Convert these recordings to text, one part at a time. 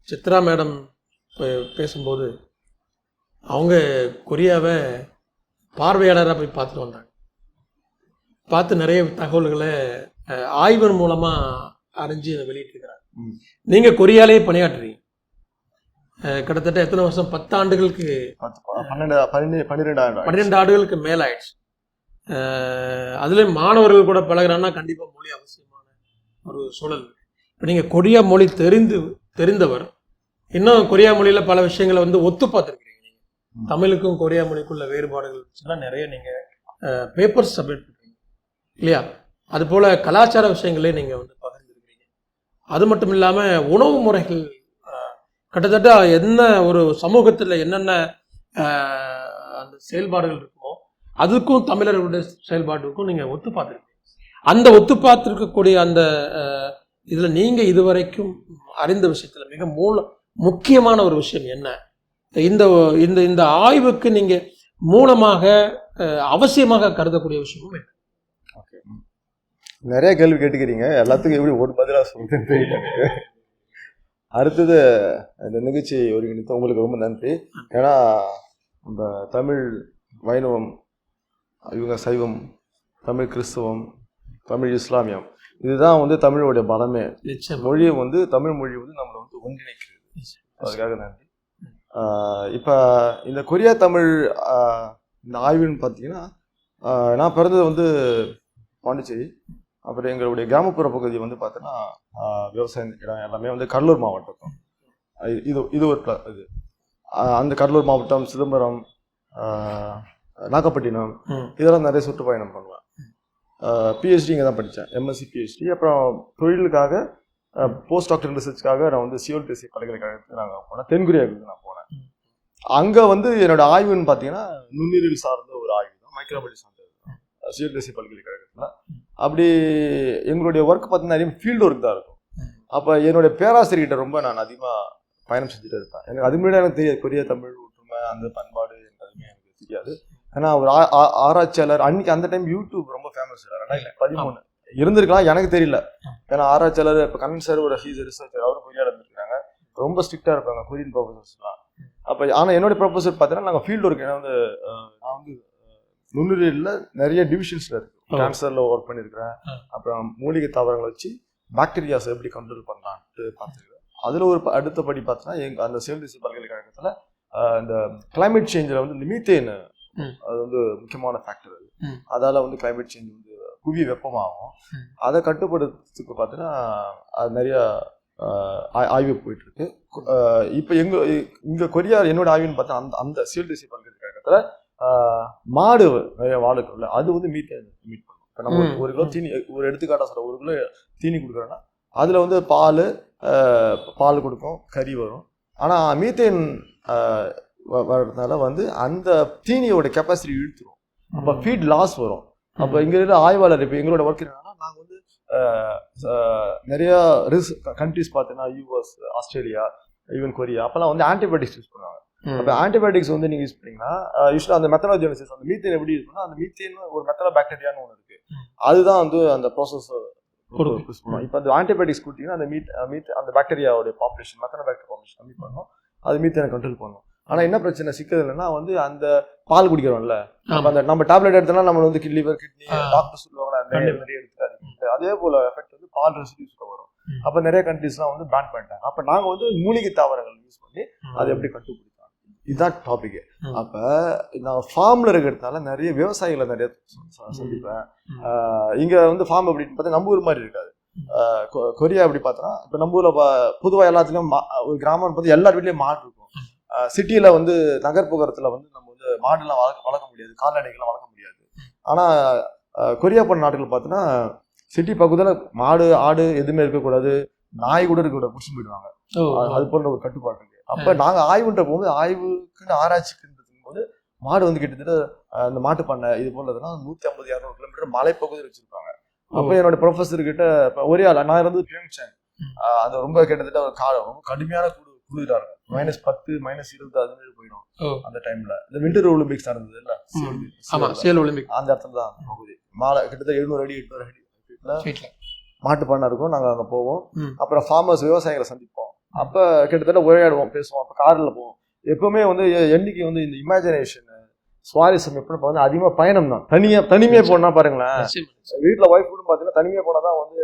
Chitra madam பேசும்போது அவங்க கொரியாவை பார்வையாளராக போய் பார்த்துட்டு வந்தாங்க. பார்த்து நிறைய தகவல்களை ஆய்வின் மூலமாக அறிஞ்சு வெளியிட்டிருக்கிறாங்க. நீங்கள் கொரியாலேயே பணியாற்றுறீங்க. கிட்டத்தட்ட எத்தனை வருஷம்? 10 ஆண்டுகளுக்கு 12 ஆண்டுகளுக்கு மேலே ஆயிடுச்சு. அதுலேயும் மாணவர்கள் கூட பழகிறான்னா கண்டிப்பாக மொழி அவசியமான ஒரு சூழல். இப்போ நீங்கள் கொரியா மொழி தெரிந்தவர், இன்னும் கொரியா மொழியில் பல விஷயங்களை ஒத்து பார்த்துருக்கீங்க. நீங்கள் தமிழுக்கும் கொரியா மொழிக்குள்ள வேறுபாடுகள் நிறைய நீங்கள் பேப்பர்ஸ் சப்மிட் பண்ணுறீங்க இல்லையா? அதுபோல் கலாச்சார விஷயங்களே நீங்கள் பகிர்ந்துருக்கிறீங்க. அது மட்டும் இல்லாமல் உணவு முறைகள் கிட்டத்தட்ட என்ன ஒரு சமூகத்தில் என்னென்ன அந்த செயல்பாடுகள் இருக்குமோ அதுக்கும் தமிழர்களுடைய செயல்பாட்டுக்கும் நீங்கள் ஒத்து பார்த்துருக்கீங்க. அந்த ஒத்து பார்த்துருக்கக்கூடிய அந்த இதில் நீங்கள் இதுவரைக்கும் அறிந்த விஷயத்தில் மிக முக்கியமான ஒரு விஷயம் என்ன? இந்த இந்த இந்த ஆய்வுக்கு நீங்கள் மூலமாக அவசியமாக கருதக்கூடிய விஷயமும் என்ன? ஓகே, நிறைய கேள்வி கேட்டுக்கிறீங்க. எல்லாத்துக்கும் எப்படி ஒரு பதிலாக சொல்லுன்னு தெரியல. அடுத்தது இந்த நிகழ்ச்சி ஒருங்கிணைத்த உங்களுக்கு ரொம்ப நன்றி. ஏன்னா நம்ம தமிழ் வைணவம், இவங்க சைவம், தமிழ் கிறிஸ்தவம், தமிழ் இஸ்லாமியம், இதுதான் தமிழோடைய பலமே. மொழியை தமிழ் மொழி நம்மளை ஒன்றிணைக்கிறது. அதுக்காக நன்றி. இப்போ இந்த கொரியா தமிழ் இந்த ஆய்வுன்னு பார்த்தீங்கன்னா, நான் பிறந்தது பாண்டிச்சேரி. அப்புறம் எங்களுடைய கிராமப்புற பகுதி பார்த்தோன்னா விவசாய இடம் எல்லாமே கடலூர் மாவட்டம். இது ஒரு இது அந்த கடலூர் மாவட்டம், சிதம்பரம், நாகப்பட்டினம், இதெல்லாம் நிறைய சுற்றுப்பயணம் பண்ணுவேன். பிஹெச்டி இங்கே தான் படித்தேன், எம்எஸ்சி பிஹெச்டி. அப்புறம் தொழிலுக்காக போஸ்ட் டாக்டர் ரிசர்ச்சுக்காக நான் சியோல் தேசிய பல்கலைக்கழகத்துக்கு நாங்கள் போனேன். தென்கொரியாவுக்கு நான் போனேன். அங்கே என்னோட ஆய்வுன்னு பார்த்தீங்கன்னா நுண்ணுயிரியல் சார்ந்த ஒரு ஆய்வு தான், மைக்ரோபயாலஜி சார்ந்தது தான், சியோல் தேசிய பல்கலைக்கழகத்தில். அப்படி எங்களுடைய ஒர்க் பார்த்தீங்கன்னா நிறைய ஃபீல்டு ஒர்க் தான் இருக்கும். அப்போ என்னுடைய பேராசிரியர்கிட்ட ரொம்ப நான் அதிகமாக பயணம் செஞ்சுட்டு இருப்பேன். எனக்கு அது முன்னாடி எனக்கு தெரியாது கொரியா தமிழ் ஒற்றுமை அந்த பண்பாடு எதுவுமே எனக்கு தெரியாது. ஏன்னா ஒரு ஆராய்ச்சியாளர் அன்னைக்கு அந்த டைம் யூடியூப் ரொம்ப ஃபேமஸ். 2013 இருந்திருக்கலாம், எனக்கு தெரியல. ஏன்னா ஆராய்ச்சியாளர் இப்போ கண்ணன் சார் ஒரு ரிசர்ச்சர், அவரும் கொரியாவில் இருந்திருக்காங்க. ரொம்ப ஸ்ட்ரிக்டாக இருப்பாங்க கொரியன் ப்ரொஃபஸர்ஸ்லாம். அப்போ ஆனால் என்னுடைய ப்ரொஃபஸர் பார்த்தீங்கன்னா நாங்கள் ஃபீல்டு ஒர்க், நான் நுண்ணுயிரியலில் நிறைய டிவிஷன்ஸில் இருக்கு. கேன்சரில் ஒர்க் பண்ணியிருக்கிறேன். அப்புறம் மூலிகை தாவரங்களை வச்சு பாக்டீரியாஸ் எப்படி கண்ட்ரோல் பண்ணலான்ட்டு பார்த்துருக்கேன். அதில் ஒரு அடுத்த படி பார்த்தோன்னா அந்த சியோல் தேசிய பல்கலைக்கழகத்தில் இந்த கிளைமேட் சேஞ்சில் இந்த மீத்தேன், அது முக்கியமான ஃபேக்டர். அதால் கிளைமேட் சேஞ்ச் புவி வெப்பமாகும். அதை கட்டுப்படுத்துறதுக்கு பார்த்தீங்கன்னா அது நிறைய ஆய்வு போயிட்டு இருக்கு. இப்போ இங்கே கொரியா என்னோட ஆய்வுன்னு பார்த்தா அந்த சியோல் தேசிய பல்கலைக்கழகத்தில் மாடு நிறைய வாழுக்குள்ள அது மீத்தேன் மீட் பண்ணும். இப்போ நம்ம 1 கிலோ தீனி, ஒரு எடுத்துக்காட்டாக சொல்ற 1 கிலோ தீனி கொடுக்குறோன்னா அதில் பால் கொடுக்கும், கறி வரும். ஆனால் மீத்தேன் வர்றதுனால அந்த தீனியோட கெப்பாசிட்டி இழுத்துரும். அப்போ ஃபீட் லாஸ் வரும். அப்போ இங்கே இருக்கிற ஆய்வாளர், இப்போ எங்களோட ஒர்க் என்னன்னா, நாங்கள் நிறையா கண்ட்ரிஸ் பார்த்தீங்கன்னா யூஎஸ், ஆஸ்திரேலியா, ஈவன் கொரியா, அப்போல்லாம் ஆன்டிபயோட்டிக்ஸ் யூஸ் பண்ணுவாங்க. அப்போ ஆன்டிபயோட்டிக்ஸ் நீங்கள் யூஸ் பண்ணீங்கன்னா யூஸ்வலாக அந்த மெத்தனோஜெனிசிஸ், அந்த மீத்தேன் எப்படி இருக்குன்னா, அந்த மீத்தேன் ஒரு மெத்தனோ பாக்டீரியான்னு ஒன்று இருக்கு. அதுதான் அந்த ப்ராசஸ் யூஸ் பண்ணுவோம். இப்போ அந்த ஆன்டிபயோட்டிக்ஸ் கொடுத்தீங்கன்னா அந்த பாக்டீரியாவோட பாப்புலேஷன், மெத்தனோ பாக்டீரியா பாப்புலேஷன் கம்மி பண்ணும். அது மீத்தேனை கண்ட்ரோல் பண்ணும். ஆனால் என்ன பிரச்சனை சிக்கல் இல்லைன்னா அந்த பால் குடிக்கிறோம்ல, அந்த நம்ம டேப்லெட் எடுத்தோம்னா நம்ம லிவர், கிட்னி, டாக்டர் சொல்லுவாங்க நிறைய எடுத்துக்காது. அதே போல எஃபெக்ட் பால் ரெசிடியூஸ்ல வரும். அப்போ நிறைய கண்ட்ரீஸ்லாம் பேன் பண்ணிட்டாங்க. அப்போ நாங்கள் மூலிகை தாவரங்கள் யூஸ் பண்ணி அதை எப்படி கட்டுப்பிடிச்சாங்க, இதுதான் டாபிக். அப்போ நான் ஃபார்ம்ல இருக்கிறதுனால நிறைய விவசாயிகளை நிறைய சந்திப்பேன். இங்கே ஃபார்ம் அப்படின்னு பார்த்தா நம்ம ஊர் மாதிரி இருக்காது. கொரியா எப்படி பார்த்தோன்னா, இப்போ நம்ம ஊர்ல பொதுவாக எல்லாத்துலேயும் ஒரு கிராமம் பார்த்து எல்லார் வீட்லேயும் மாடு இருக்கும். சிட்டியில நகர்ப்புறத்துல நம்ம மாடுலாம் வளர்க்க முடியாது, கால்நடைகள்லாம் வளர்க்க முடியாது. ஆனா கொரியா போன்ற நாடுகள் பார்த்தோன்னா சிட்டி பகுதியில் மாடு, ஆடு எதுவுமே இருக்கக்கூடாது, நாய் கூட இருக்கக்கூடாது, பிடிச்சி போயிடுவாங்க. அது போன்ற ஒரு கட்டுப்பாடு இருக்கு. அப்ப நாங்க ஆய்வுன்ற போகும்போது, ஆய்வுக்குன்னு ஆராய்ச்சிக்குன்றது போது மாடு கிட்டத்தட்ட அந்த மாட்டு பண்ணை இது போன்றதுன்னா 150-200 கிலோமீட்டர் மலைப்பகுதியில் வச்சிருப்பாங்க. அப்போ என்னோட ப்ரொஃபஸர் கிட்ட ஒரே ஆள், நான் இருந்து பியோங்சாங், அது ரொம்ப கிட்டத்தட்ட ஒரு காலம் ரொம்ப கடுமையான குளிரா இருக்கும். -10, -20 அது மாதிரி போயிடும். அந்த டைம்ல இந்த விண்டர் ஒலிம்பிக்ஸ் நடந்தது இல்ல, சியோல் ஒலிம்பிக், அந்த இடத்துல தான் பகுதி மாலை கிட்டத்தட்ட 700 அடி 800 அடி மாட்டு பண்ணை இருக்கும், நாங்கள் அங்கே போவோம். ம். அப்புறம் ஃபார்மர்ஸ் விவசாயிகளை சந்திப்போம். அப்போ கிட்டத்தட்ட உரையாடுவோம், பேசுவோம். அப்போ காரில் போவோம். எப்பவுமே வந்து என்னைக்கு வந்து இந்த இமேஜினேஷன் சுவாரஸ்யம் எப்படின்னு வந்து அதிகமாக பயணம் தான். தனிமையாக போனால் பாருங்களேன், நிச்சயமா. வீட்டில் ஒய்ஃப் கூட பார்த்தீங்கன்னா தனிமையாக போனால் தான் வந்து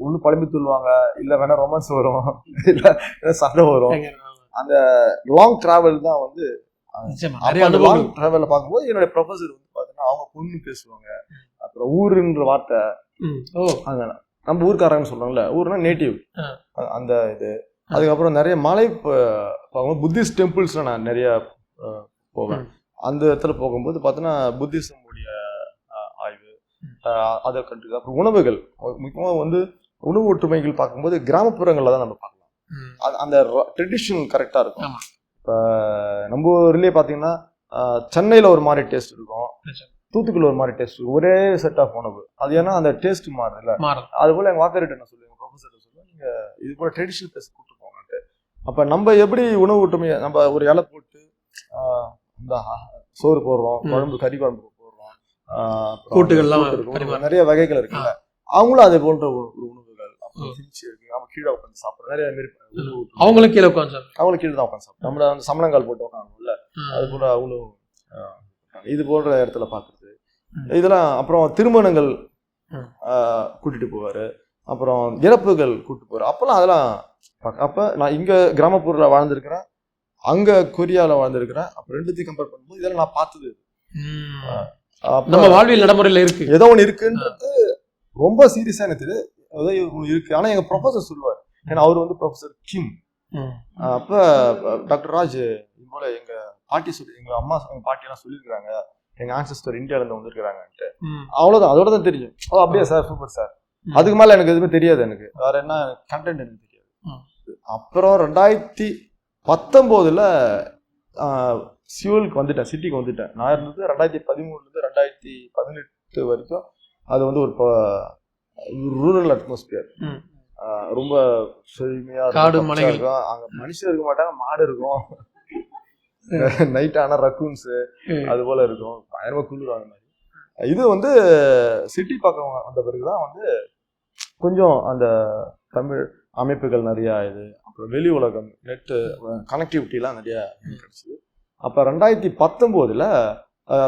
ஒன்று பழம்பி தூள்வாங்க, இல்லை வேணா ரொமான்ஸ் வரும், இல்லை சண்டை வரும். அந்த லாங் டிராவல் தான் வந்து நிச்சயமா. நிறைய அந்த அனுபவங்கள். லாங் டிராவல்ல பார்க்கும்போது என்னுடைய ப்ரொஃபஸர் வந்து பார்த்தீங்கன்னா அவங்க பொண்ணு பேசுவாங்க. அப்புறம் ஊருன்ற வார்த்தை, ம். ஓ. அதான் நம்ம ஊர்க்காரங்கன்னு சொல்றாங்கல்ல, ஊர்னா நேட்டிவ், ஆ. அந்த இது. அதுக்கப்புறம் நிறைய மலை புத்திஸ்ட் டெம்பிள்ஸ்ல நான் நிறைய போவேன். அந்த இடத்துல போகும்போது பார்த்தோன்னா புத்திசம் உடைய ஆய்வு, அதை கண்டு. அப்புறம் உணவுகள், முக்கியமாக வந்து உணவு ஒற்றுமைகள் பார்க்கும்போது கிராமப்புறங்களில் தான் நம்ம பார்க்கலாம். அந்த ட்ரெடிஷனல் கரெக்டாக இருக்கும். ஆமா. இப்போ நம்ம ஊர்லேயே பார்த்தீங்கன்னா சென்னையில் ஒரு மாதிரி டேஸ்ட் இருக்கும், தூத்துக்குள்ள ஒரு மாதிரி டேஸ்ட் இருக்கும், ஒரே செட் ஆஃப் உணவு. அது ஏன்னா அந்த டேஸ்ட் மாறுதுல்ல. அது போல் எங்கள் வாத்தியார்கிட்ட என்ன சொல்லுவேன், ப்ரொஃபஸர்கிட்ட சொல்லுவேன், நீங்கள் இது போல் ட்ரெடிஷனல் டேஸ்ட் கூப்பிட்டு போங்கன்ட்டு. அப்போ நம்ம எப்படி உணவு ஒற்றுமையை நம்ம ஒரு இலை போட்டு இந்த சோறு போடுறோம், குழம்பு கறி குழம்பு போடுறோம், கூட்டுகள்லாம் நிறைய வகைகள் இருக்குல்ல, அவங்களும் அதே போன்ற ஒரு உணவுகள். அப்புறம் சிரிச்சு இருக்கு, நம்ம கீழே உட்காந்து சாப்பிட்றோம், நிறைய மாதிரி அவங்களும் கீழே உட்காந்து அவங்களுக்கு கீழே தான் உட்காந்து சாப்பிடும். நம்மள அந்த சமணங்கால் போட்டு உட்காந்துல, அது போல அவங்களும் இது போன்ற இடத்துல பார்க்குறது இதெல்லாம். அப்புறம் திருமணங்கள் கூட்டிட்டு போவாரு, அப்புறம் இறப்புகள் கூட்டிட்டு போவாரு. அப்பெல்லாம் அதெல்லாம் அப்ப நான் இங்க கிராமப்புறத்துல வாழ்ந்திருக்கிறேன், அங்க கொரியால வாழ்ந்திருக்கிறேன். அப்ப ரெண்டுத்தையும் கம்பேர் பண்ணும்போது இதெல்லாம் நான் பார்த்தது நம்ம வாழ்வியல் நடைமுறையில இருக்கு. ஏதோ ஒன்று இருக்குன்றது ரொம்ப சீரியஸா எனக்கு தெரியுது, ஏதோ ஒன்று இருக்கு. ஆனா எங்க ப்ரொஃபஸர் சொல்லுவார், ஏன்னா அவர் வந்து ப்ரொஃபஸர் கிம். அப்ப டாக்டர் ராஜ் இது போல எங்க பாட்டி சொல்லி, எங்க அம்மா எங்க பாட்டி எல்லாம் சொல்லியிருக்காங்க, எங்க ஆன்செஸ்டர் இந்தியால இருந்து வந்திருக்காங்கன்ட்டு. அவ்வளவுதான், அதோட தான் தெரியும். அப்படியே சார், சூப்பர் சார். அதுக்கு மேல எனக்கு எதுவுமே தெரியாது, எனக்கு வேற என்ன கண்டென்ட் எனக்கு தெரியாது. அப்புறம் 2019 சியோலுக்கு வந்துட்டேன், சிட்டிக்கு வந்துட்டேன். நான் இருந்தது 2013 2018 வரைக்கும். அது வந்து ஒரு ரூரல் அட்மாஸ்பியர், ரொம்ப செழுமையா இருக்கும். அங்க மனுஷன் இருக்க மாட்டாங்க, மாடு இருக்கும், நைட் ஆனா ரக்கூன்ஸ் அது போல இருக்கும், பயங்கரமா குளிர்வாங்க மாதிரி. இது வந்து சிட்டி பக்கம் வந்த பிறகுதான் வந்து கொஞ்சம் அந்த தமிழ் அமைப்புகள் நிறைய இது, அப்புறம் வெளி உலகம், நெட்டு கனெக்டிவிட்டிலாம் நிறைய கிடைச்சிது. அப்போ 2019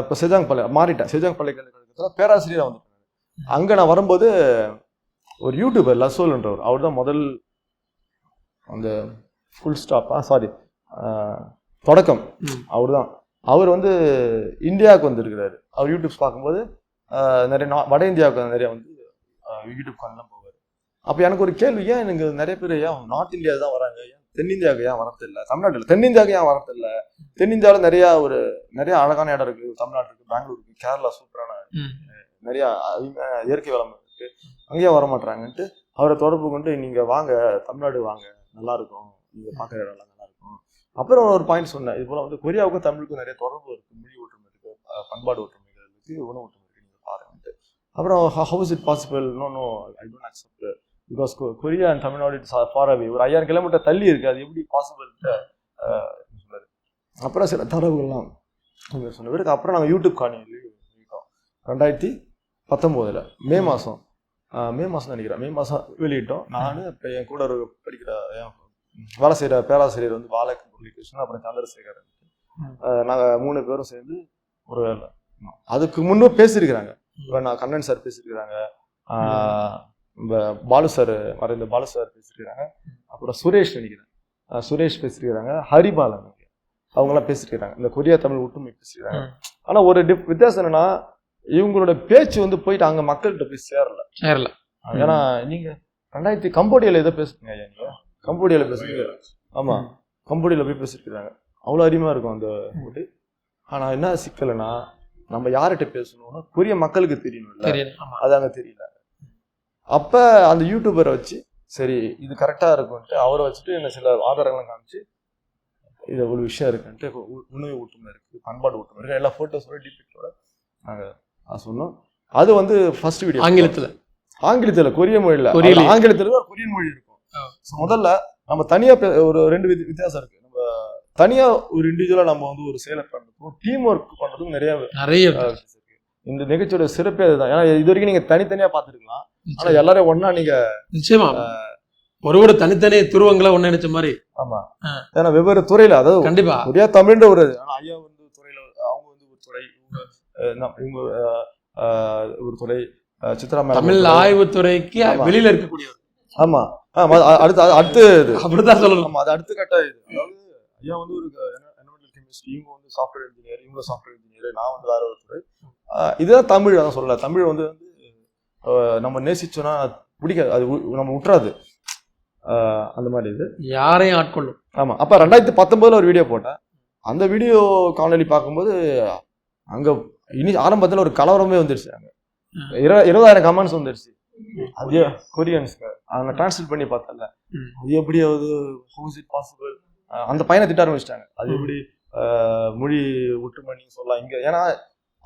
இப்போ செஜாங் மாறிட்டேன். செஜாங் பல்கலைக்கழகத்தில் பேராசிரியராக வந்துட்டேன். அங்கே நான் வரும்போது ஒரு யூடியூபர் லசோல்ன்றவர், அவர் தான் முதல் அந்த ஃபுல் ஸ்டாப் தொடக்கம் அவர் தான். அவர் வந்து இந்தியாவுக்கு வந்திருக்கிறாரு. அவர் யூடியூப்ஸ் பார்க்கும்போது நிறைய வட இந்தியாவுக்கு நிறைய வந்து யூடியூப் சேனல்லாம் போவார். அப்போ எனக்கு ஒரு கேள்வி, ஏன் எனக்கு நிறைய பேர் ஏன் நார்த் இந்தியா தான் வராங்க, ஏன் தென்னிந்தியாவுக்கு ஏன் வரதில்லை, தமிழ்நாட்டில் தென்னிந்தியாவுக்கு ஏன் வரதில்லை? தென்னிந்தியாவில் நிறைய அழகான இடம் இருக்குது, தமிழ்நாடு இருக்குது, பெங்களூர் இருக்குது, கேரளா சூப்பரான நிறைய இயற்கை வளம் இருக்குது, அங்கேயே வரமாட்டாங்கன்ட்டு அவரை தொடர்பு கொண்டு நீங்கள் வாங்க, தமிழ்நாடு வாங்க, நல்லா இருக்கும், நீங்கள் பார்க்குற இடம்லாம் நல்லா இருக்கும். அப்புறம் ஒரு பாயிண்ட் சொன்னேன், இது போல் வந்து கொரியாவுக்கும் தமிழுக்கும் நிறைய தொடர்பு இருக்குது, மொழி ஒற்றுமை இருக்குது, பண்பாடு ஒற்றுமைகள் இருக்குது, உணவு ஒற்றுமை இருக்குது, நீங்கள் பாருங்கன்ட்டு. அப்புறம் how is it possible? No, I don't accept it. Because Korea and Tamil Nadu is far away. ஒரு 5000 கிலோமீட்டர் தள்ளி இருக்கு, அது எப்படி பாசிபிள் சொன்னாரு. அப்புறம் சில தரவுகள்லாம் சொன்ன பிறகு அப்புறம் நாங்கள் யூடியூப் காணொலி 2019 மே மாதம் நினைக்கிறேன், மே மாதம் வெளியிட்டோம். நான் இப்போ என் கூட படிக்கிற வேலை செய்கிற பேராசிரியர் வந்து பாலக் முரளிகிருஷ்ணன், அப்புறம் சந்திரசேகரன், நாங்கள் 3 பேரும் சேர்ந்து ஒரு அதுக்கு முன்னே பேசியிருக்கிறாங்க. இப்போ நான் கண்ணன் சார் பேசியிருக்கிறாங்க, பாலு சார் மறைந்த பாலு சார் பேசியிருக்கிறாங்க, அப்புறம் சுரேஷ் நினைக்கிறேன், சுரேஷ் பேசியிருக்கிறாங்க, ஹரிபாலன் அவங்கெல்லாம் பேசியிருக்கிறாங்க, இந்த கொரியா தமிழ் ஒற்றுமை பேசியிருக்காங்க. ஆனால் ஒரு வித்தியாசம் என்னன்னா, இவங்களோட பேச்சு வந்து போயிட்டு அங்கே மக்கள்கிட்ட போய் சேரல. ஏன்னா நீங்கள் கம்போடியாவில் எதோ பேசுறீங்க ஐயா, நீங்கள் கம்போடியாவில் பேசுறீங்க. ஆமாம், கம்போடியாவில் போய் பேசியிருக்கிறாங்க, அவ்வளோ அருமையாக இருக்கும் அந்த போட்டு. ஆனால் என்ன சிக்கலைன்னா, நம்ம யார்கிட்ட பேசணும்னா கொரிய மக்களுக்கு தெரியணும்ல, அது அங்கே தெரியல. அப்போ அந்த யூடியூபரை வச்சு சரி இது கரெக்டாக இருக்குன்ட்டு அவரை வச்சுட்டு என்ன சில ஆதாரங்களும் காமிச்சு இது ஒரு விஷயம் இருக்குன்ட்டு, உணவு ஒற்றுமை இருக்குது, பண்பாடு ஒற்றுமை இருக்குது, எல்லா ஃபோட்டோஸோட டிபிக்டோட நாங்கள் சொன்னோம். அது வந்து ஃபர்ஸ்ட் வீடியோ ஆங்கிலத்தில் கொரிய மொழியில், ஆங்கிலத்தில் கொரியன் மொழி இருக்கும். ஸோ முதல்ல நம்ம தனியாக ஒரு 2 வித்தியாசம் இருக்குது. நம்ம தனியாக ஒரு இண்டிவிஜுவலாக நம்ம வந்து ஒரு செயலை பண்ணுறதுக்கும் டீம் ஒர்க் பண்ணுறதுக்கும் நிறைய இருக்கு. இந்த நிகழ்ச்சியோட சிறப்பே அதுதான். ஏன்னா இது வரைக்கும் நீங்க தனித்தனியா பார்த்துருக்கலாம், ஆனா எல்லாரும் ஒன்னா நீங்க நிச்சயமா ஒரு தனித்தனி துருவங்களை ஒண்ணு நினைச்ச மாதிரி. ஆமா, ஏன்னா வெவ்வேறு துறையில, அதாவது கண்டிப்பா ஒரே தமிழ்ன்ற ஒரு, ஆனா ஐயா வந்து துறையில அவங்க வந்து ஒரு துறை, இவங்க ஒரு துறை, சித்ரா மேடம் தமிழ் ஆய்வுத்துறைக்கு வெளியில இருக்கக்கூடியவர். ஆமா ஆமா, அடுத்து அப்படிதான் சொல்லணும். ஆமா, அது அடுத்த கட்ட இது. அதாவது ஐயா வந்து ஒரு என்விரான்மெண்டல் கெமிஸ்ட்ரி, இவங்க வந்து சாஃப்ட்வேர் இன்ஜினியர், இவங்க சாஃப்ட்வேர் இன்ஜினியர், நான் வந்து வேற ஒரு துறை. இதுதான் தமிழ். அதான் சொல்லல, தமிழ் வந்து நம்ம நேசிச்சோன்னா பிடிக்காது, அது நம்ம விட்டுறாது, அந்த மாதிரி இது யாரையும் ஆட்கொள்ளும். ஆமா. அப்ப 2019 ஒரு வீடியோ போட்டேன். அந்த வீடியோ காணொலி பார்க்கும்போது அங்க ஆரம்பத்துல ஒரு கலவரமே வந்துருச்சு. அங்க 20,000 கமெண்ட்ஸ் வந்துருச்சு. அது கொரியன்ஸ்க்கு அவங்க டிரான்ஸ்லேட் பண்ணி பார்த்தல, அது எப்படி அது ஹவுஸ் இட் பாசிபிள், அந்த பையனை திட்ட ஆரம்பிச்சிட்டாங்க. அது எப்படி மொழி ஒற்றுமை நீங்க சொல்லலாம் இங்க, ஏன்னா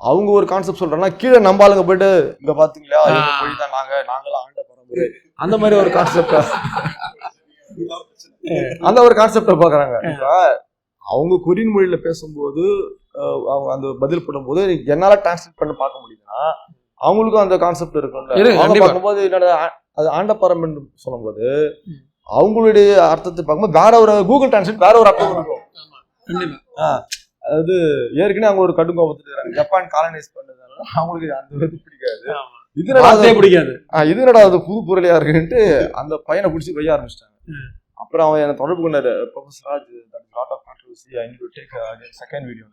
அவங்க ஒரு கான்செப்ட் சொல்றாங்கன்னா கீழே நம்பாளுங்க போயிட்டு இங்க பாத்தீங்களா மொழி தான் நாங்களாம் ஆண்ட பரம்பரை, அந்த மாதிரி ஒரு கான்செப்ட், அந்த ஒரு கான்செப்ட பாக்குறாங்க. அவங்க கொரியன் மொழியில பேசும்போது அவங்க அந்த பதில் பண்ணும்போது என்னால டிரான்ஸ்லேட் பண்ணி பார்க்க முடியுதுன்னா அவங்களுக்கும் அந்த கான்செப்ட் இருக்கும்ல. அவங்க பார்க்கும்போது என்னோட அது ஆண்ட பரம்பரைன்னு சொல்லும்போது அவங்களுடைய அர்த்தத்தை பார்க்கும்போது வேற ஒரு கூகுள் டிரான்ஸ்லேட் வேற ஒரு அர்த்தம் இருக்கும். அதாவது ஏற்கனவே அவங்க ஒரு கடும் கோபத்துல இருக்காங்க, ஜப்பான் காலனைஸ் பண்ணதுனால அவங்களுக்கு அந்த இது பிடிக்காது, இது என்னடா அது புது பொருளையா இருக்குன்ட்டு அந்த பையனை பிடிச்சி வைய ஆரம்பிச்சிட்டாங்க. அப்புறம் அவன் என்ன தொடர்பு கொண்டாரு, professor Raj, lot of controversy, I need to take second video.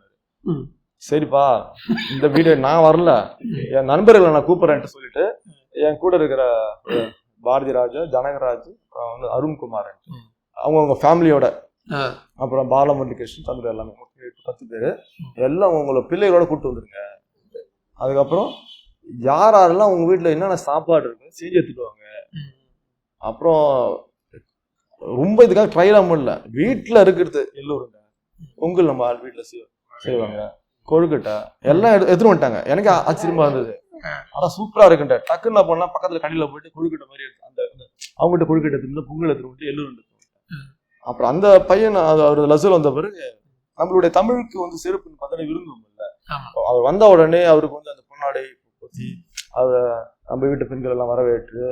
சரிப்பா, இந்த வீடியோ நான் வரல, என் நண்பர்களை நான் கூப்பிடுறேன்ட்டு சொல்லிட்டு என் கூட இருக்கிற பாரதி ராஜா, ஜனகராஜ், அப்புறம் வந்து அருண்குமார், அவங்க ஃபேமிலியோட, அப்புறம் பாலமுரளிகிருஷ்ணன், சந்திர, எல்லாமே 10 பேர் எல்லாம் உங்களோட பிள்ளைகளோட கூப்பிட்டு வந்துருங்க. அதுக்கப்புறம் யாரெல்லாம் உங்க வீட்டுல என்னென்ன சாப்பாடு இருக்கு செஞ்சு எடுத்துட்டு வாங்க. அப்புறம் ரொம்ப இதுக்காக ட்ரைலாம் பண்ணல, வீட்டுல இருக்கிறது எல்லோருங்க பொங்கல் நம்ம வீட்டுல செய்வாங்க, கொழுக்கட்டை எல்லாம் எடுத்துட்டு வந்துட்டாங்க. எனக்கு ஆச்சரியமா இருந்தது, ஆனா சூப்பரா இருக்குன்ற. டக்குன்னு நான் பண்ணலாம், பக்கத்துல கடையில போயிட்டு கொழுக்கட்டை மாதிரி அந்த அவங்ககிட்ட கொழுக்கட்டை எடுத்துட்டு பொங்கல் எடுத்துட்டு வந்துட்டு எல்லோரும். அப்புறம் அந்த பையன் அவர் லசல் வந்த பிறகு நம்மளுடைய தமிழுக்கு வந்து சிறப்புன்னு பார்த்தா விரும்பும் இல்ல, அவர் வந்த உடனே அவருக்கு வந்து அந்த பொன்னாடை பத்தி அவரை நம்ம வீட்டு பெண்கள் எல்லாம் வரவேற்று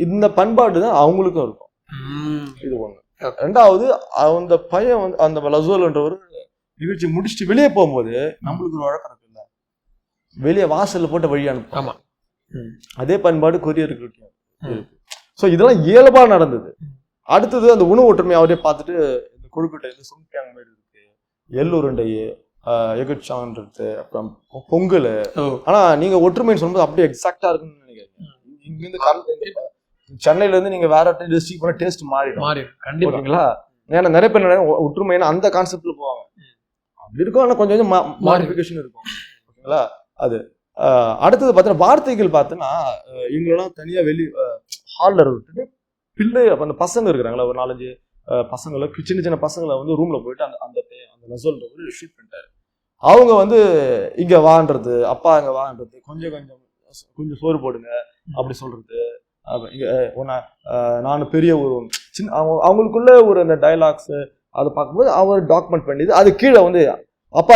இந்த பண்பாடு தான் அவங்களுக்கும் இருக்கும். இது ஒண்ணு. ரெண்டாவது, அந்த பையன் வந்து அந்த லசோல்ன்றவர் நிகழ்ச்சி முடிச்சுட்டு வெளியே போகும்போது நம்மளுக்கு ஒரு வழக்கம் இருக்குல்ல, வெளியே வாசல்ல போட்ட வழி அனுப்பும். அதே பண்பாடு கொரியருக்கு இருக்கு. ஸோ இதெல்லாம் இயல்பா நடந்தது. அடுத்தது அந்த உணவு ஒற்றுமை அவரே பார்த்துட்டு இந்த கொழுக்கட்டை வந்து சுங்கியாங்க மாதிரி இருக்கு, எள்ளுருண்டை, எகுச்சான்றது, அப்புறம் பொங்கல். ஆனா நீங்க ஒற்றுமைன்னு சொல்லும்போது அப்படியே எக்ஸாக்டா இருக்குன்னு நினைக்கிறேன். இங்கிருந்து சென்னையில இருந்து நீங்க வேற டிஸ்ட்ரிக்ட் போனா டேஸ்ட் மாறிடும். ஓகேங்களா? ஏன்னா நிறைய பேர் ஒற்றுமைன்னா அந்த கான்செப்ட்ல போவாங்க, அப்படி இருக்கும். ஆனா கொஞ்சம் கொஞ்சம் மாடிஃபிகேஷன் இருக்கும். ஓகேங்களா? அது அடுத்தது பார்த்தீங்கன்னா வார்த்தைகள் பார்த்தோன்னா இவங்களெல்லாம் தனியா ஹால்ல விட்டுட்டு பிள்ளை அந்த பசங்க இருக்கிறாங்களா, ஒரு 4-5 பசங்களை, சின்ன சின்ன பசங்களை வந்து ரூம்ல போயிட்டு அந்த நசோல்ன்றவர் ஷூட் பண்ணிட்டாரு. அவங்க வந்து இங்க வான்றது, அப்பா இங்க வான்றது, கொஞ்சம் சோறு போடுங்க அப்படி சொல்றது, நான் பெரிய ஒரு சின்ன அவங்களுக்குள்ள ஒரு அந்த டயலாக்ஸ் அதை பார்க்கும்போது அவர் டாக்குமெண்ட் பண்ணிது. அது கீழே வந்து அப்பா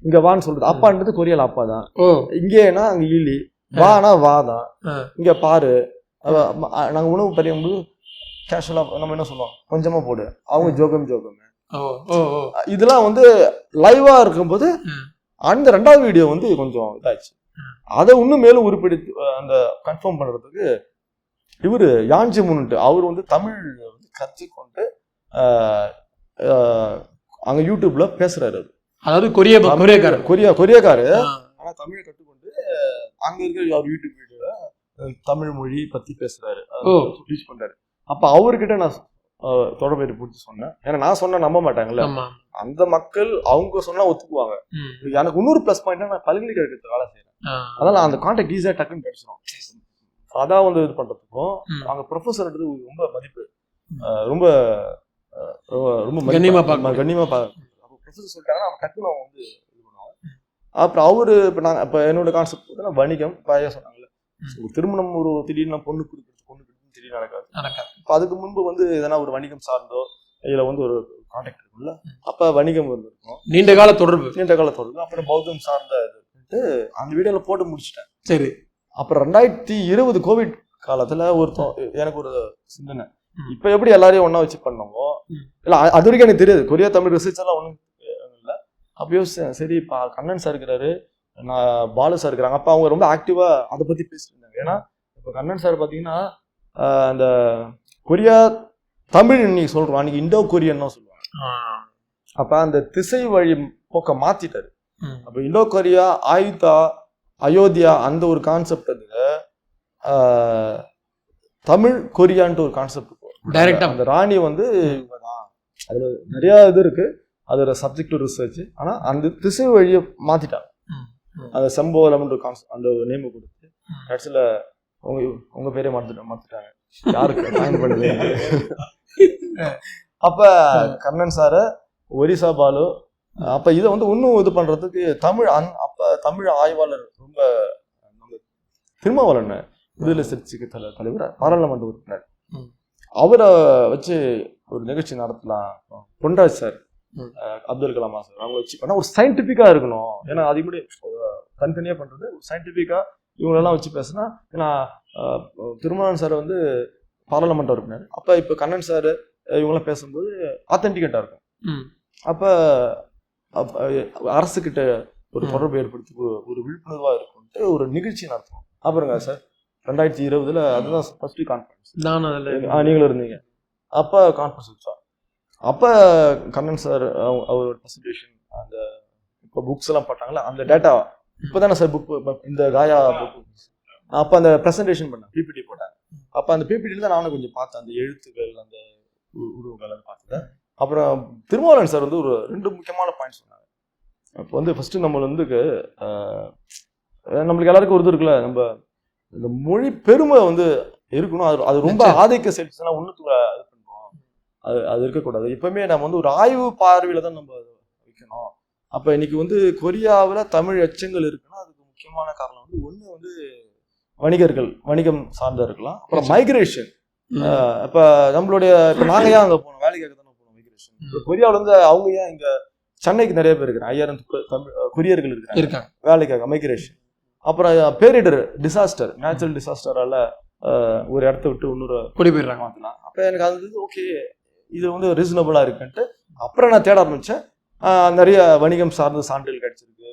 இங்க வான்னு சொல்றது. அப்பான்றது கொரியல அப்பா தான், இங்கேனா அங்க ஈலி, வானா வா தான், இங்க பாரு. நாங்க உணவு பறியும்போது கேஷுவலா நம்ம என்ன சொல்லுவோம், கொஞ்சமா போடு, அவங்க ஜோகம். இதெல்லாம் வந்து லைவா இருக்கும்போது அந்த 2வது வீடியோ வந்து கொஞ்சம் இதாச்சு. அதை இன்னும் மேலும் உருப்பெடுத்து அந்த கன்ஃபார்ம் பண்றதுக்கு இவரு யான்ஜி முன்ட்டு அவர் வந்து தமிழ் வந்து கற்றுக்கொண்டு அங்க யூடியூப்ல பேசுறாரு. அதாவது கொரியாக்காரு, ஆனா தமிழை கற்றுக்கொண்டு அங்க இருக்கிற அவர் யூடியூப் வீடியோல தமிழ் மொழி பத்தி பேசுறாரு, டீச் பண்றாரு. அப்ப அவர்கிட்ட நான் தொடர்பு பிடிச்சி சொன்னேன். ஏன்னா நான் சொன்னா நம்ப மாட்டாங்கல்ல, அந்த மக்கள் அவங்க சொன்னா ஒத்துக்குவாங்க. எனக்கு இன்னொரு பிளஸ் பாயிண்ட், நான் பல்கலைக்கழகத்துல வேலை செய்யறேன், அதனால அந்த கான்டாக்ட் ஈஸியா டக்குன்னு கிடைச்சிடும். அதான் வந்து இது பண்றதுக்கும் அங்க ப்ரொஃபஸர் ரொம்ப மதிப்பு, ரொம்ப ரொம்ப கண்ணியமா ப்ரொஃபஸர் சொல்லிட்டாங்கன்னா நம்ம டக்குன்னு அவங்க வந்து இது பண்ணுவாங்க. அப்புறம் அவரு இப்ப என்னோட கான்செப்ட் பார்த்தீங்கன்னா வணிகம். பையன் சொன்னாங்கல்ல, திருமணம் ஒரு திடீர்னு பொண்ணு கொடுக்குறது திடீர்னு நடக்காது. இப்போ அதுக்கு முன்பு வந்து எதனா ஒரு வணிகம் சார்ந்தோ இதுல வந்து ஒரு கான்டாக்ட் இருக்கும்ல, அப்ப வணிகம் வந்து இருக்கும், நீண்ட கால தொடர்பு. அப்புறம் பௌத்தம் சார்ந்த சொல்லிட்டு அந்த வீடியோவில் போட்டு முடிச்சிட்டேன். சரி. அப்புறம் 2020 கோவிட் காலத்தில் எனக்கு ஒரு சிந்தனை, இப்போ எப்படி எல்லாரையும் ஒன்றா வச்சு பண்ணோமோ, இல்லை அது வரைக்கும் எனக்கு தெரியாது, கொரியா தமிழ் ரிசர்ச் எல்லாம் ஒன்றும் இல்லை. அப்போ யோசிச்சேன், சரி இப்போ கண்ணன் சார் இருக்கிறாரு, நான் பாலு சார் இருக்கிறாங்க, அப்போ அவங்க ரொம்ப ஆக்டிவாக அதை பற்றி பேசிட்டு இருந்தாங்க. ஏன்னா இப்போ கண்ணன் சார் பார்த்தீங்கன்னா அந்த கொரியா தமிழ் இன்னைக்கு சொல்கிறோம், அன்னைக்கு இண்டோ கொரியன் தான் சொல்லுவாங்க. அப்போ அந்த திசை வழி போக்க மாற்றிட்டாரு. அப்போ இண்டோ கொரியா, ஆயுதா, அயோத்தியா அந்த ஒரு கான்செப்ட், அதுக்கு தமிழ் கொரியான்ட்டு ஒரு கான்செப்ட் டைரக்டா அந்த ராணி வந்து அதுல நிறைய இது இருக்கு, அதோட சப்ஜெக்ட் ரிசர்ச். ஆனா அந்த திசை வழியை மாத்திட்டாங்க, அந்த சம்போலம்ன்ற கான்செப்ட் அந்த நேம் கொடுத்து கடைசியில உங்க பேரே மாத்திட்டாங்க, யாருக்கு ஜாயின் பண்ணுது. அப்ப கண்ணன் சாரு, ஒரிசா பாலு, அப்ப இதை வந்து இன்னும் இது பண்றதுக்கு அப்ப தமிழ் ஆய்வாளர் ரொம்ப திருமாவளவன் விடுதலை சிறுத்தைக்கு தலைவர், பாராளுமன்ற உறுப்பினர், அவரை வச்சு ஒரு நிகழ்ச்சி நடத்தலாம். பொன்ராஜ் சார், அப்துல் கலாம் சார், அவங்க வச்சு பண்ணா ஒரு சயின்டிபிக்கா இருக்கணும். ஏன்னா அது இப்படி தனித்தனியா பண்றது சயின்டிபிக்கா இவங்களெல்லாம் வச்சு பேசினா, ஏன்னா திருமாவளவன் சார் வந்து பாராளுமன்ற உறுப்பினர், அப்ப இப்ப கண்ணன் சார் இவங்கெல்லாம் பேசும்போது ஆத்தென்டிகேட்டா இருக்கும். அப்ப அரசுகிட்ட ஒரு தொடர்பு ஏற்படுத்தி ஒரு விழிப்புணர்வா இருக்கும்ட்டு ஒரு நிகழ்ச்சி நடத்தணும். அப்புறங்க சார் 2020 அதுதான் ஃபர்ஸ்ட் கான்ஃபரன்ஸ், நீங்களும் இருந்தீங்க. அப்போ கான்ஃபரன்ஸ் வச்சோம். அப்போ கண்ணன் சார் அவரோட ப்ரெசன்டேஷன், அந்த இப்போ புக்ஸ் எல்லாம் போட்டாங்களா அந்த டேட்டா, இப்போ தானே சார் புக் இந்த காயா புக், அப்போ அந்த ப்ரெசன்டேஷன் பண்ணேன், பிபிடி போட்டேன். அப்போ அந்த பிபிடியில் தான் நானும் கொஞ்சம் பார்த்தேன், அந்த எழுத்துக்கள் அந்த உருவங்கள் பார்த்தேன். அப்புறம் திருமாவளவன் சார் வந்து ஒரு 2 முக்கியமான பாயிண்ட் சொன்னாங்க. அப்போ வந்து ஃபர்ஸ்ட் நம்ம வந்து நம்மளுக்கு எல்லாருக்கும் ஒரு இது இருக்குல்ல, நம்ம இந்த மொழி பெருமை வந்து இருக்கணும், அது ரொம்ப ஆதிக்க செலுத்தினா ஒன்றுத்துக்குள்ள இது பண்ணுறோம், அது இருக்கக்கூடாது. எப்பவுமே நம்ம வந்து ஒரு ஆய்வு பார்வையில தான் நம்ம வைக்கணும். அப்போ இன்னைக்கு வந்து கொரியாவில் தமிழ் எச்சங்கள் இருக்குன்னா அதுக்கு முக்கியமான காரணம் வந்து ஒன்று வந்து வணிகர்கள், வணிகம் சார்ந்த இருக்கலாம். அப்புறம் மைக்ரேஷன். இப்போ நம்மளுடைய இப்போ நாங்கள் ஏன் அங்கே போனோம், வேலைக்காக தானே போனோம் மைக்ரேஷன். இப்போ கொரியாவில் வந்து அவங்க ஏன் இங்கே சென்னைக்கு நிறைய பேர் இருக்கிறாங்க, 5000 தமிழ் கொரியர்கள் இருக்காங்க வேலைக்காக, மைக்ரேஷன். அப்புறம் பேரிடர், டிசாஸ்டர், நேச்சுரல் டிசாஸ்டரால ஒரு இடத்த விட்டு இன்னொரு குடிபெயர்றாங்க மாற்றலாம். அப்போ எனக்கு அது ஓகே, இது வந்து ரீசனபிளாக இருக்குன்ட்டு அப்புறம் நான் தேட ஆரம்பித்தேன். நிறைய வணிகம் சார்ந்த சான்றுகள் கிடைச்சிருக்கு,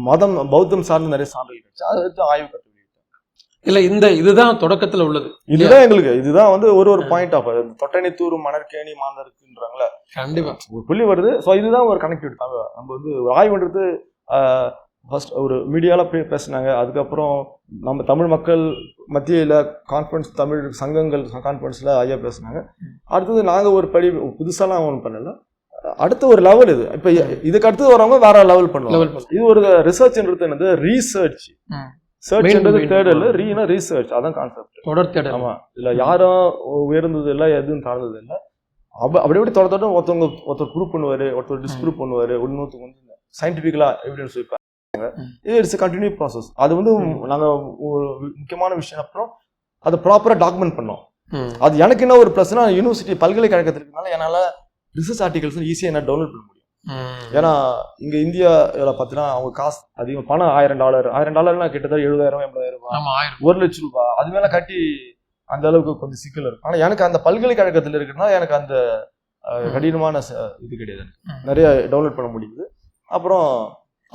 மதம் பௌத்தம் சார்ந்த நிறைய சான்றுகள் கிடைச்சு, அதை வச்சு ஆய்வு கட்டுரை. இல்லை இதுதான் தொடக்கத்தில் உள்ளது, இதுதான் எங்களுக்கு இதுதான் வந்து ஒரு பாயிண்ட் ஆஃப் தொட்டணி தூரும் மணற்கேணி மாந்தருக்குன்றாங்களே, கண்டிப்பா ஒரு புள்ளி வருது. ஸோ இதுதான் ஒரு கனெக்டிவிட்டி. நம்ம வந்து ஒரு ஆய்வுன்றது ஃபர்ஸ்ட் ஒரு மீடியாவில் பேசினாங்க, அதுக்கப்புறம் நம்ம தமிழ் மக்கள் மத்தியில் கான்ஃபரன்ஸ், தமிழ் சங்கங்கள் கான்ஃபரன்ஸில் ஐயா பேசினாங்க. அடுத்தது நாங்கள் ஒரு படி புதுசாலாம் ஒன்றும் பண்ணல, அடுத்த ஒரு லெவல் இது. இப்போ இதுக்கு அடுத்து வரவங்க வேற லெவல் பண்ணுவாங்க. இது ஒரு ரிசர்ச்ன்றது என்னது, ரீசர்ச். சர்ச்ன்றது தேடல், ரீனா ரீசர்ச், அதான் கான்செப்ட், தொடர் தேடல். ஆமாம், இதில் யாரும் உயர்ந்தது இல்லை, எதுவும் தாழ்ந்தது இல்லை, அப்படி எப்படி தொடர்ந்து ஒருத்தர் ப்ரூவ் பண்ணுவார், ஒருத்தர் டிஸ்ப்ரூவ் பண்ணுவார், இன்னொருத்தர் வந்து சயின்டிஃபிக்கலா எவிடன்ஸ் வைப்பாங்க. It's continue process. அது வந்து நாங்கள் ஒரு முக்கியமான விஷயம், அப்புறம் அதை ப்ராப்பராக டாக்குமெண்ட் பண்ணோம். அது எனக்கு என்ன ஒரு ப்ளஸ்னா, யூனிவர்சிட்டி பல்கலைக்கழகத்தில் இருக்கனால என்னால் ரிசர்ச் ஆர்டிகல்ஸ் ஈஸியாக என்ன டவுன்லோட் பண்ண முடியும். ஏன்னா இங்கே இந்தியாவில் பார்த்தீங்கன்னா அவங்க காசு அதிகம், பணம் $1000 கிட்டத்தட்ட 70,000 80,000 1,00,000 அது மேலே கட்டி அந்த அளவுக்கு கொஞ்சம் சிக்கல் இருக்கும். ஆனால் எனக்கு அந்த பல்கலைக்கழகத்தில் இருக்குன்னா எனக்கு அந்த கடினமான இது கிடையாது, நிறைய டவுன்லோட் பண்ண முடியுது. அப்புறம்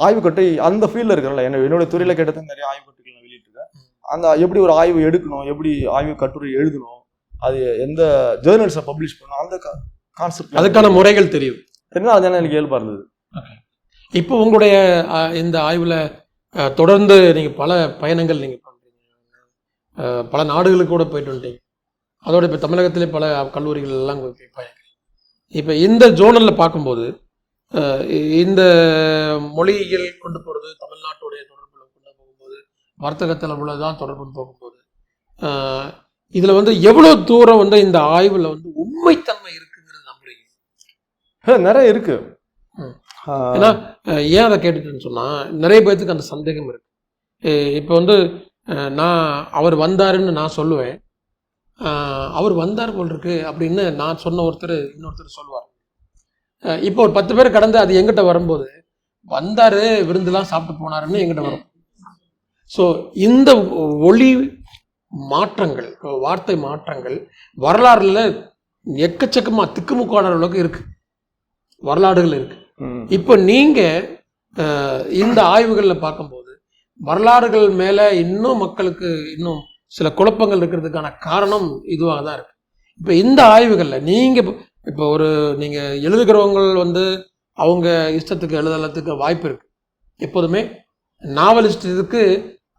ஆய்வுக்கட்டை அந்த ஃபீல்டில் இருக்கிறல, என்னோட துறையில் கேட்டது நிறைய ஆய்வுக்கட்டுகள் நான் வெளியிட்டிருக்கேன். அந்த எப்படி ஒரு ஆய்வு எடுக்கணும், எப்படி ஆய்வு கட்டுரை எழுதணும், அது எந்த ஜேர்னல்ஸை பப்ளிஷ் பண்ணணும், அந்த கான்செப்ட், அதுக்கான முறைகள் தெரியும். அதுதான் எனக்கு இயல்பாக இருந்தது. இப்போ உங்களுடைய இந்த ஆய்வில் தொடர்ந்து நீங்கள் பல பயணங்கள் நீங்கள் பண்ணுறீங்க, பல நாடுகளுக்கு கூட போயிட்டு வந்துட்டீங்க. அதோட இப்போ தமிழகத்திலே பல கல்லூரிகள் எல்லாம் போய் பயணிக்கிறீங்க. இப்போ இந்த ஜோனலில் பார்க்கும்போது இந்த மொழியியல் கொண்டு போகிறது, தமிழ்நாட்டுடைய தொடர்புல கொண்டு போகும்போது, வர்த்தகத்தில் உள்ளதான் தொடர்புன்னு போகும்போது, இதில் வந்து எவ்வளோ தூரம் வந்து இந்த ஆய்வில் வந்து உண்மைத்தன்மை இருக்குங்கிறது நம்புறீங்க? நிறைய இருக்கு. ஏன்னா ஏன் அதை கேட்டுட்டுன்னு சொன்னால், நிறைய பேர்த்துக்கு அந்த சந்தேகம் இருக்கு. இப்போ வந்து நான் அவர் வந்தாருன்னு நான் சொல்லுவேன், அவர் வந்தார் போல் இருக்கு அப்படின்னு நான் சொன்ன இன்னொருத்தர் சொல்லுவார். இப்போ ஒரு 10 பேர் கடந்து அது எங்கிட்ட வரும்போது வந்தாரு விருந்துலாம் சாப்பிட்டு போனாருன்னு எங்கிட்ட வரும். ஸோ இந்த ஒளி மாற்றங்கள், வார்த்தை மாற்றங்கள் வரலாறுல எக்கச்சக்கமா திக்குமுக்கான அளவுக்கு இருக்கு, வரலாறுகள் இருக்கு. இப்போ நீங்க இந்த ஆய்வுகளில் பார்க்கும்போது வரலாறுகள் மேல இன்னும் மக்களுக்கு இன்னும் சில குழப்பங்கள் இருக்கிறதுக்கான காரணம் இதுவாக தான் இருக்கு. இப்போ இந்த ஆய்வுகளில் நீங்க இப்போ நீங்க எழுதுகிறவங்க அவங்க இஷ்டத்துக்கு எழுதலத்துக்கு வாய்ப்பு இருக்கு. எப்போதுமே நாவலிஸ்டுக்கு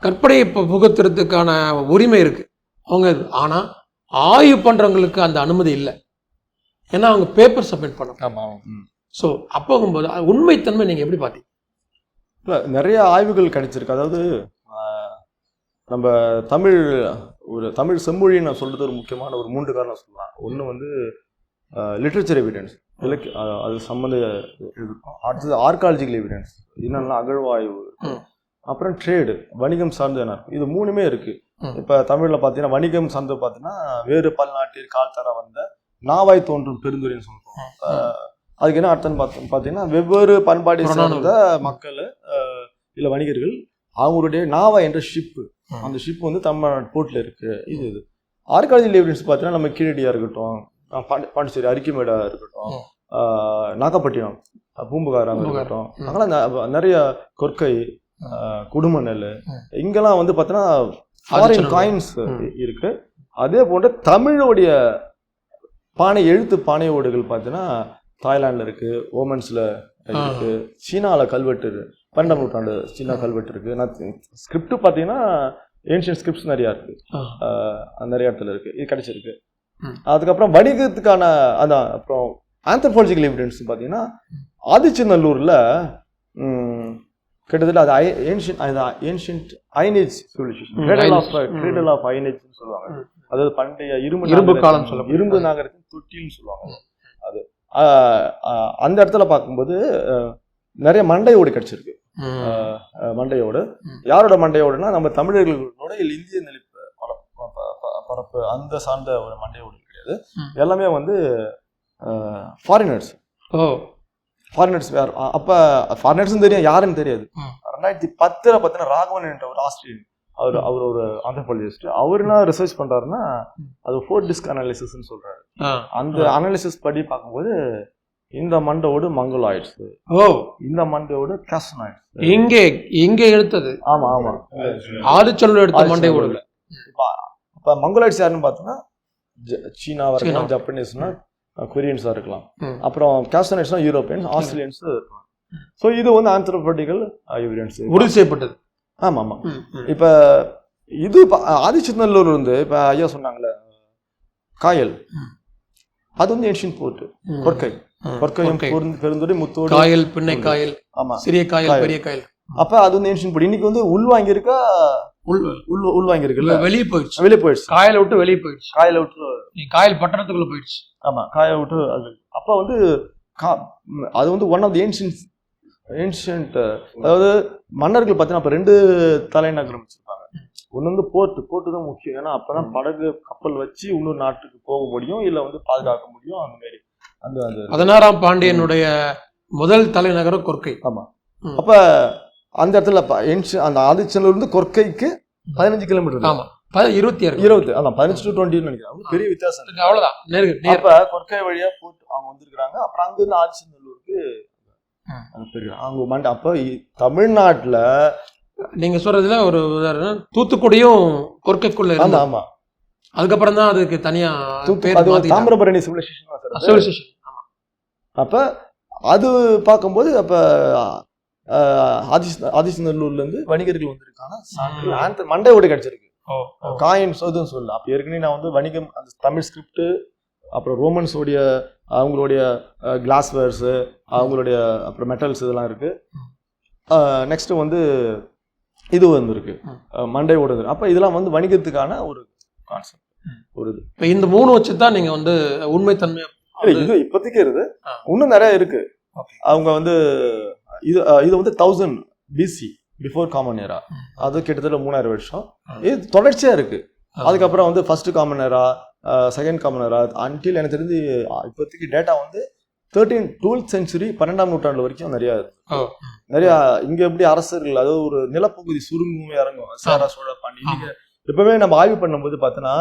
கற்பனையை புகுத்துறதுக்கான உரிமை இருக்கு அவங்க. ஆனா ஆய்வு பண்றவங்களுக்கு அந்த அனுமதி இல்லை, ஏன்னா அவங்க பேப்பர் சப்மிட் பண்ணணும். ஸோ அப்போகும்போது உண்மைத்தன்மை நீங்க எப்படி பார்த்தீங்க? இல்லை, நிறைய ஆய்வுகள் கிடைச்சிருக்கு. அதாவது நம்ம தமிழ் செம்மொழின்னு நான் சொல்றது ஒரு முக்கியமான ஒரு 3 காரணம் சொல்லலாம். ஒன்று லிட்ரேச்சர் எவிடன்ஸ், அது சம்மந்த இருக்கும். அடுத்தது ஆர்காலஜிக்கல் எவிடன்ஸ், என்னென்னா அகழ்வாய்வு, அப்புறம் ட்ரேடு, வணிகம் சார்ந்து என்ன இருக்கும். இது 3மே இருக்கு. இப்போ தமிழில் பார்த்தீங்கன்னா வணிகம் சார்ந்து பார்த்தீங்கன்னா வேறு பல்நாட்டில் கால் தர வந்த நாவாய் தோன்றும் பெருந்துரைன்னு சொல்லுவோம். அதுக்கு என்ன அர்த்தம்னு பார்த்தீங்கன்னா வெவ்வேறு பண்பாட்டை சார்ந்த மக்கள் இல்லை வணிகர்கள் அவங்களுடைய நாவா என்ற ஷிப்பு, அந்த ஷிப் தமிழ்நாடு போர்ட்டில் இருக்கு. இது ஆர்காலஜிக்கல் எவிடன்ஸ் பார்த்தீங்கன்னா நம்ம கீழடியா இருக்கட்டும், பாண்டிச்சேரி அரிக்கிமேடா இருக்கட்டும், நாகப்பட்டினம் பூம்புகாராக இருக்கட்டும், அங்கெல்லாம் நிறைய கொற்கை, குடுமணல், இங்கெல்லாம் பார்த்தீங்கன்னா ஃபாரின் காயின்ஸ் இருக்கு. அதே போன்ற தமிழுடைய எழுத்து பானை ஓடுகள் பார்த்தீங்கன்னா தாய்லாண்டில் இருக்கு, ஓமன்ஸ்ல இருக்கு, சீனாவில் கல்வெட்டு 12ஆம் நூற்றாண்டு சீனா கல்வெட்டு இருக்கு. ஸ்கிரிப்ட் பார்த்தீங்கன்னா ஏன்ஷியன் ஸ்கிரிப்ட்ஸ் நிறையா இருக்கு, நிறைய இடத்துல இருக்கு, இது கிடைச்சிருக்கு. அதுக்கப்புறம் வணிகத்துக்கான அதான். அப்புறம் ஆந்த்ரோபாலஜிக்கல் எவிடன்ஸ் பார்த்தீங்கன்னா ஆதிச்சநல்லூர்ல கிட்டத்தட்ட அது ஏன்ஷியன்ட் அயனேஜ் சிவிலைசேஷன், கிரேடல் ஆஃப் அயனேஜ்னு சொல்லுவாங்க. அதாவது பண்டைய இரும்பு காலம் சொல்லுவாங்க, இரும்பு நாகரிகத்தின் தொட்டில்னு சொல்லுவாங்க. அது அந்த இடத்துல பார்க்கும்போது நிறைய மண்டையோடு கிடைச்சிருக்கு. மண்டையோடு யாரோட மண்டையோடுனா நம்ம தமிழர்களோட இந்திய நிலைப்பு பரப்பு அந்த சார்ந்த ஒரு மண்டையோடு கிடையாது. எல்லாமே ஃபாரினர்ஸ். வேற அப்ப ஃபாரினர்ஸ் தெரியும், யாருன்னு தெரியாது. 2010 பார்த்தீங்கன்னா ராகவன் என்ற ஒரு ஆஸ்திரேலியன், அவர் ஒரு ஆந்த்ரோபாலஜிஸ்ட். அவர் என்ன ரிசர்ச் பண்றாருன்னா அது 4 டிஸ்க் அனாலிசிஸ்ன்னு சொல்றாரு. அந்த அனாலிசிஸ் படி பார்க்கும்போது இந்த மண்டையோடு மங்கோலாய்ட்ஸ், இந்த மண்டையோடு காஸ்டனாய்ட்ஸ். எங்க எடுத்தது? ஆமா ஆதிச்சநல்லூர் எடுத்த மண்டையோடு. இப்ப மங்கோலாய்ட்ஸ் யாருன்னு பார்த்தோம்னா சீனாவா இருக்கலாம், ஜப்பனீஸ்னா கொரியன்ஸா இருக்கலாம், அப்புறம் காஸ்டனாய்ட்ஸ்னா யூரோப்பியன்ஸ், ஆஸ்திரேலியன்ஸ் இருக்கலாம். ஸோ இது ஆந்த்ரோபாலஜிக்கல் எவிடன்ஸ் உறுதி செய்யப்பட்டது. ஆமா. இப்ப இது ஆதிச்சநல்லூர் இப்ப ஐயா சொன்னாங்களே காயல், அது ஏன்ஷியன் போர்ட், கொற்கையும் பெருந்துறை, முத்தோடு, காயல், பின்னை காயல், ஆமா, சிறிய காயல், பெரிய காயல். அப்ப அது ஏன்ஷியன் போர்ட். இன்னைக்கு உள்வாங்கி இருக்கா, உள்வாங்கி இருக்குல்ல, வெளியே போயிடுச்சு, காயலை விட்டு வெளியே போயிடுச்சு, காயல் பட்டணத்துக்குள்ள போயிடுச்சு. ஆமா, காயலை விட்டு அது. அப்ப அது ஒன் ஆஃப் தி ஏன்ஷியன்ட், அதாவது மன்னர்கள் பார்த்தீங்கன்னா அப்ப 2 தலைநகரம் வச்சிருப்பாங்க. ஒன்று போர்ட்டு தான் முக்கியம். ஏன்னா அப்பதான் படகு கப்பல் வச்சு இன்னொரு நாட்டுக்கு போக முடியும், இல்ல பாதுகாக்க முடியும். அந்த மாதிரி அந்த 16ஆம் பாண்டியனுடைய முதல் தலைநகரம் கொற்கை. ஆமா. அப்ப அந்த இடத்துல அந்த ஆதிச்சநல்லூர்ல கொற்கைக்கு 15 கிலோமீட்டர். ஆமா, 20 அதான் 15 to 20 நினைக்கிறேன். பெரிய வித்தியாசம். அவ்வளவுதான். அப்ப கொற்கை வழியா போட்டு அவங்க வந்திருக்கிறாங்க. அப்புறம் அங்க இருந்து ஆதிச்சநல்லூருக்கு அவங்க அப்ப தமிழ்நாட்டுல நீங்க சொல்றதுல ஒரு உதாரணம் தூத்துக்குடியும் கொற்கைக்குள்ள இருந்து. ஆமா. அதுக்கப்புறம் தான் அதுக்கு தனியா தாமிரபரணி சிவிலைசேஷன். அப்ப அது பார்க்கும்போது அப்ப ஆதிச்சநல்லூர்ல இருந்து வணிகர்கள் வந்திருக்காங்க. மண்டையோடு கிடைச்சிருக்கு, காயின் சோதுன்னு சொல்லலாம். அப்ப ஏற்கனவே நான் வணிகம், அந்த தமிழ் ஸ்கிரிப்ட், அப்புறம் ரோமன்ஸோடைய அவங்களுடைய கிளாஸ்வேர்ஸ், அவங்களுடைய அப்புறம் மெட்டல்ஸ் இதெல்லாம் இருக்கு. நெக்ஸ்ட் இது இருக்கு மண்டையோடு. அப்ப இதெல்லாம் வணிகத்துக்கான ஒரு கான்செப்ட். ஒரு இப்போ இந்த 3 வச்சு தான் நீங்க உண்மைத்தன்மை இது இப்போதைக்கு இருக்கு. இன்னும் நிறைய இருக்கு. அவங்க இது 1000 BC, பிஃபோர் காமன் ஏரா. அது கிட்டத்தட்ட 3000 வருஷம். இது தொடர்ச்சியா இருக்கு. அதுக்கப்புறம் first common era, second common era, until எனக்கு தெரிஞ்சு இப்போதைக்கு டேட்டா 12th செஞ்சுரி 12ஆம் நூற்றாண்டு வரைக்கும் நிறைய ஓ நிறைய இங்க எப்படி அரசர்கள் அதாவது ஒரு நிலப்பகுதி சுருங்குமே இறங்கும் சேர சோழ பாண்டி இன்னைக்கு எப்பவுமே நம்ம ஆய்வு பண்ணும்போது பார்த்தோன்னா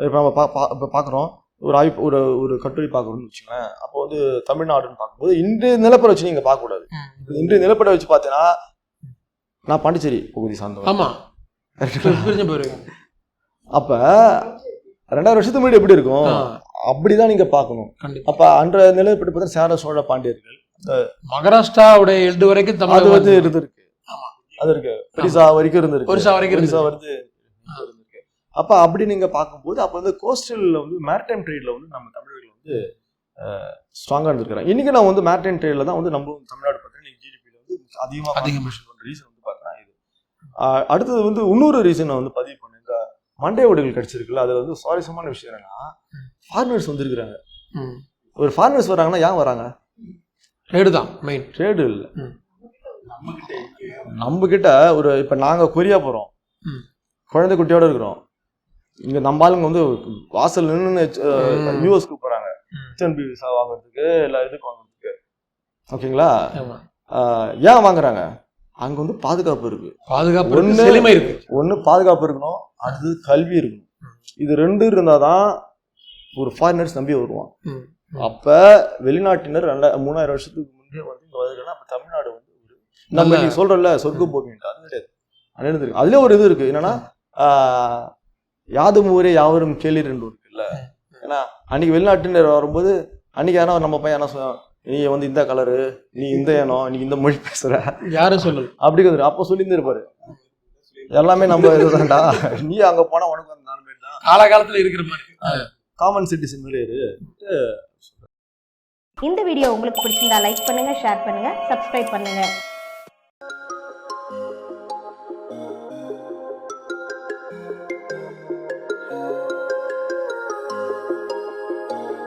இப்போ நம்ம இப்போ பார்க்குறோம் ஒரு ஆய்வு ஒரு கட்டுரை பார்க்கணும்னு வச்சுக்கோங்களேன். அப்போ வந்து தமிழ்நாடுன்னு பார்க்கும்போது இன்றைய நிலப்பட வச்சு நீங்க பார்க்கக்கூடாது. இன்றைய நிலப்பட வச்சு பார்த்தீங்கன்னா நான் பாண்டிச்சேரி பகுதி சார்ந்தவன். ஆமா பிரிஞ்சு போயிருவீங்க. அப்ப 2000 வருஷத்துக்கு முன்னாடி எப்படி இருக்கும் அப்படிதான் நீங்க பார்க்கணும். அப்ப அன்றைய நிலப்படி பார்த்தா சேர சோழ பாண்டியர்கள் மகாராஷ்டிராவுடைய எல்டு வரைக்கும் அது வந்து இருந்திருக்கு. அது இருக்கு பெரிசா வரைக்கும் இருந்திருக்கு. பெரிசா வருது. அப்ப அப்படி நீங்க பார்க்கும்போது அப்ப வந்து கோஸ்டல்ல வந்து மேரிடைம் ட்ரேட்ல வந்து நம்ம தமிழர்கள் வந்து ஸ்ட்ராங்கா இருந்திருக்காங்க. இன்னைக்கு நான் வந்து மேரிடைம் ட்ரேட்ல தான் வந்து நம்ம தமிழ்நாடு பார்த்தீங்கன்னா ஜிடிபியில வந்து அதிகமாக கான்ட்ரிபியூஷன் பண்ற ரீசன் வந்து பார்த்தா இது. அடுத்தது வந்து இன்னொரு ரீசன் வந்து பதிவு பண்ண இந்த மண்டை ஓடுகள் கிடைச்சிருக்குல்ல. அதுல வந்து சுவாரஸ்யமான விஷயம் என்னன்னா ஃபாரினர்ஸ் வந்துருக்குறாங்க. ஒரு ஃபாரினர்ஸ் வராங்கன்னா ஏன் வராங்க? ட்ரேடு தான் மெயின். ட்ரேடு இல்லை, நம்ம கிட்ட ஒரு இப்ப நாங்க கொரியா போறோம், குழந்தை குட்டியோட இருக்கிறோம். இங்க நம்ம ஆளுங்க வந்து வாசல் நின்று யூஎஸ்க்கு போறாங்க H1B விசா வாங்குறதுக்கு இல்ல இதுக்கு வாங்குறதுக்கு. ஓகேங்களா? ஏன் வாங்குறாங்க? அங்க வந்து பாதுகாப்பு இருக்கு. பாதுகாப்பு இருக்கு. ஒண்ணு பாதுகாப்பு இருக்கணும், அடுத்தது கல்வி இருக்கணும். இது ரெண்டு இருந்தாதான் ஒரு ஃபாரினர்ஸ் நம்பி வருவான். அப்ப வெளிநாட்டினர் 3000 வருஷத்துக்கு முன்னே வந்து இங்க வருதுன்னா அப்ப தமிழ்நாடு வந்து நம்ம நீங்க சொல்றோம்ல சொர்க்க பூமின்ட்டு அது கிடையாது. அதுல ஒரு இது இருக்கு என்னன்னா யாதும் ஊரே யாவரும் கேளீர் என்று இருக்குல்ல. ஏன்னா அன்னைக்கு வெளிநாட்டினர் வரும்போது அன்னைக்கு யாரோ நம்ம பையன் என்ன சொல்லுவான், நீ வந்து இந்த கலரு, நீ இந்த ஏனம், நீ இந்த மொழி பேசுற யாரும் சொல்லு அப்படி அப்போ சொல்லி இருப்பாரு. எல்லாமே நம்ம இதுதான்டா, நீ அங்க போனா உனக்கு வந்து 4 பேர் தான் காலகாலத்துல இருக்கிற மாதிரி காமன் சிட்டிசன் மாதிரி இரு. இந்த வீடியோ உங்களுக்கு பிடிச்சிருந்தா லைக் பண்ணுங்க, ஷேர் பண்ணுங்க, சப்ஸ்கிரைப் பண்ணுங்க.